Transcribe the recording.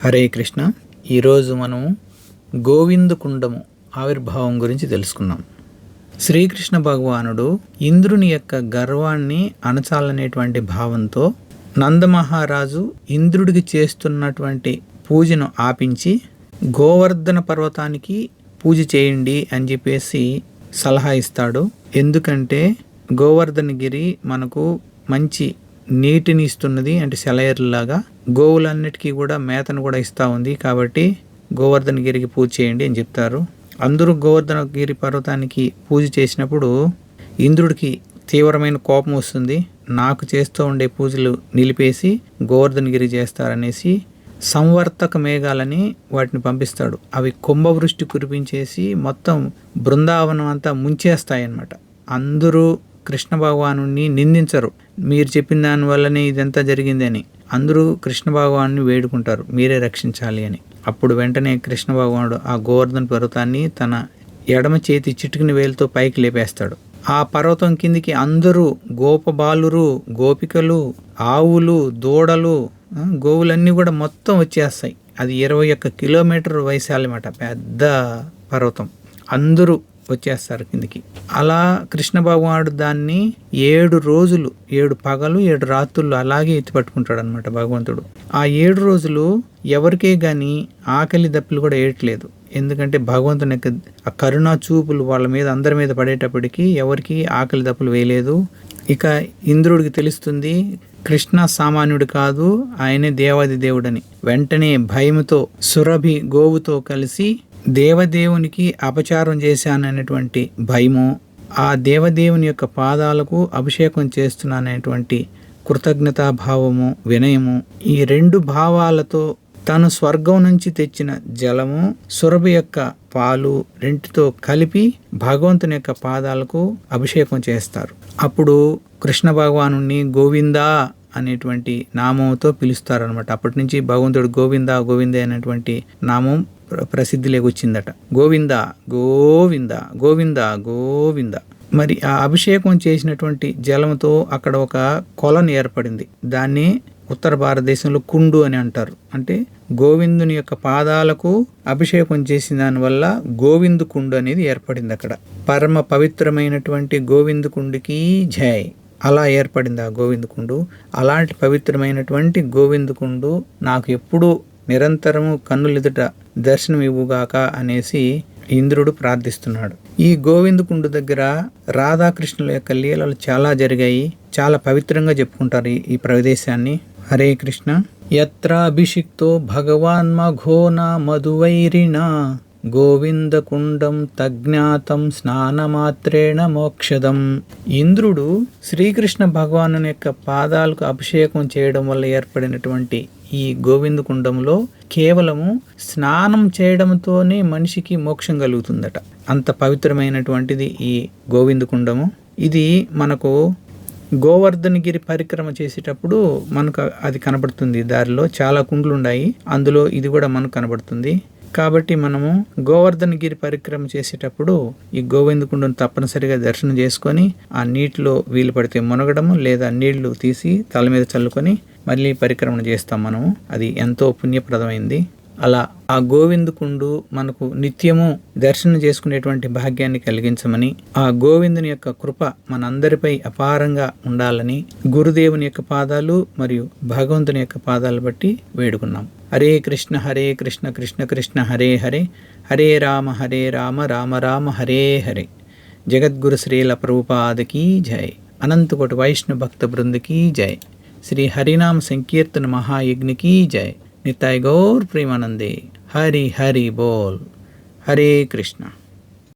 హరే కృష్ణ. ఈరోజు మనం గోవిందకుండము ఆవిర్భావం గురించి తెలుసుకుందాం. శ్రీకృష్ణ భగవానుడు ఇంద్రుని యొక్క గర్వాన్ని అణచాలనేటువంటి భావంతో నందమహారాజు ఇంద్రుడికి చేస్తున్నటువంటి పూజను ఆపించి గోవర్ధన పర్వతానికి పూజ చేయండి అని చెప్పేసి సలహా ఇస్తాడు. ఎందుకంటే గోవర్ధనగిరి మనకు మంచి నీటిని ఇస్తున్నది, అంటే సెలయేరులాగా గోవులన్నిటికీ కూడా మేతను కూడా ఇస్తూ ఉంది. కాబట్టి గోవర్ధనగిరికి పూజ చేయండి అని చెప్తారు. అందరూ గోవర్ధనగిరి పర్వతానికి పూజ చేసినప్పుడు ఇంద్రుడికి తీవ్రమైన కోపం వస్తుంది. నాకు చేస్తూ ఉండే పూజలు నిలిపేసి గోవర్ధనగిరి చేస్తారనేసి సంవర్తక మేఘాలని వాటిని పంపిస్తాడు. అవి కుంభవృష్టి కురిపించేసి మొత్తం బృందావనం అంతా ముంచేస్తాయన్నమాట. అందరూ కృష్ణ భగవాను నిందించరు, మీరు చెప్పిన దానివల్లనే ఇదంతా జరిగిందని. అందరూ కృష్ణ భగవాన్ని వేడుకుంటారు, మీరే రక్షించాలి అని. అప్పుడు వెంటనే కృష్ణ భగవానుడు ఆ గోవర్ధన పర్వతాన్ని తన ఎడమ చేతి చిటికిన వేలుతో పైకి లేపేస్తాడు. ఆ పర్వతం కిందికి అందరూ గోపబాలురు, గోపికలు, ఆవులు, దూడలు, గోవులన్నీ కూడా మొత్తం వచ్చేస్తాయి. అది 21 కిలోమీటర్ వైశాల్యమాట, పెద్ద పర్వతం. అందరూ వచ్చేస్తారు కిందికి. అలా కృష్ణ భగవానుడు దాన్ని 7 రోజులు, 7 పగలు 7 రాత్రులు అలాగే ఎత్తి పట్టుకుంటాడు అనమాట భగవంతుడు. ఆ 7 రోజులు ఎవరికే కానీ ఆకలి దప్పులు కూడా వేయట్లేదు. ఎందుకంటే భగవంతుని యొక్క ఆ కరుణా చూపులు వాళ్ళ మీద అందరి మీద పడేటప్పటికీ ఎవరికి ఆకలి దప్పులు వేయలేదు. ఇక ఇంద్రుడికి తెలుస్తుంది కృష్ణ సామాన్యుడు కాదు, ఆయనే దేవాది దేవుడని. వెంటనే భయముతో సురభి గోవుతో కలిసి దేవదేవునికి అపచారం చేశాననేటువంటి భయము, ఆ దేవదేవుని యొక్క పాదాలకు అభిషేకం చేస్తున్నాననేటువంటి కృతజ్ఞతాభావము, వినయము, ఈ 2 భావాలతో తను స్వర్గం నుంచి తెచ్చిన జలము, సురభి యొక్క పాలు రెంటితో కలిపి భగవంతుని యొక్క పాదాలకు అభిషేకం చేస్తారు. అప్పుడు కృష్ణ భగవానుని గోవిందా అనేటువంటి నామంతో పిలుస్తారనమాట. అప్పటి నుంచి భగవంతుడు గోవిందా గోవిందే అనేటువంటి నామం ప్రసిద్ధిలోకి వచ్చిందట. గోవింద గోవింద గోవింద గోవింద. మరి ఆ అభిషేకం చేసినటువంటి జలంతో అక్కడ ఒక కొలను ఏర్పడింది. దాన్ని ఉత్తర భారతదేశంలో కుండు అని అంటారు. అంటే గోవిందుని యొక్క పాదాలకు అభిషేకం చేసిన దానివల్ల గోవింద కుండు అనేది ఏర్పడింది అక్కడ. పరమ పవిత్రమైనటువంటి గోవింద కుండుకి జై. అలా ఏర్పడింది ఆ గోవింద కుండు. అలాంటి పవిత్రమైనటువంటి గోవింద కుండు నాకు ఎప్పుడూ నిరంతరము కన్నులెదుట దర్శనం ఇవ్వుగాక అనేసి ఇంద్రుడు ప్రార్థిస్తున్నాడు. ఈ గోవిందకుండు దగ్గర రాధాకృష్ణుల యొక్క లీలలు చాలా జరిగాయి. చాలా పవిత్రంగా చెప్పుకుంటారు ఈ ప్రదేశాన్ని. హరే కృష్ణ. యత్రాభిషిక్తో భగవాన్ మఘోన మధువైరిణ గోవిందకుండం తజ్ఞాతం స్నానమాత్రేణ మోక్షదం. ఇంద్రుడు శ్రీకృష్ణ భగవాను యొక్క పాదాలకు అభిషేకం చేయడం వల్ల ఏర్పడినటువంటి ఈ గోవిందకుండంలో కేవలము స్నానం చేయడంతోనే మనిషికి మోక్షం కలుగుతుందట. అంత పవిత్రమైనటువంటిది ఈ గోవిందకుండము. ఇది మనకు గోవర్ధనగిరి పరిక్రమ చేసేటప్పుడు మనకు అది కనబడుతుంది. దారిలో చాలా కుండ్లు ఉన్నాయి, అందులో ఇది కూడా మనకు కనబడుతుంది. కాబట్టి మనము గోవర్ధనగిరి పరిక్రమ చేసేటప్పుడు ఈ గోవిందకుండను తప్పనిసరిగా దర్శనం చేసుకొని ఆ నీటిలో వీలు పడితే మునగడము, లేదా నీళ్లు తీసి తల మీద చల్లుకొని మళ్ళీ పరిక్రమణ చేస్తాం మనము. అది ఎంతో పుణ్యప్రదమైంది. అలా ఆ గోవిందకుండు మనకు నిత్యము దర్శనం చేసుకునేటువంటి భాగ్యాన్ని కలిగించమని, ఆ గోవిందుని యొక్క కృప మనందరిపై అపారంగా ఉండాలని గురుదేవుని యొక్క పాదాలు మరియు భగవంతుని యొక్క పాదాలు బట్టి వేడుకున్నాం. హరే కృష్ణ కృష్ణ కృష్ణ హరే హరే, హరే రామ రామ రామ హరే హరే. జగద్గురు శ్రీల ప్రభుపాదకి జై. అనంతకోటి వైష్ణవ భక్త బృందకి జై. శ్రీ హరినామ సంకీర్తన మహాయజ్ఞకి జై. నితాయ్ గౌర్ ప్రేమానందే. హరి హరి బోల్. హరే కృష్ణ.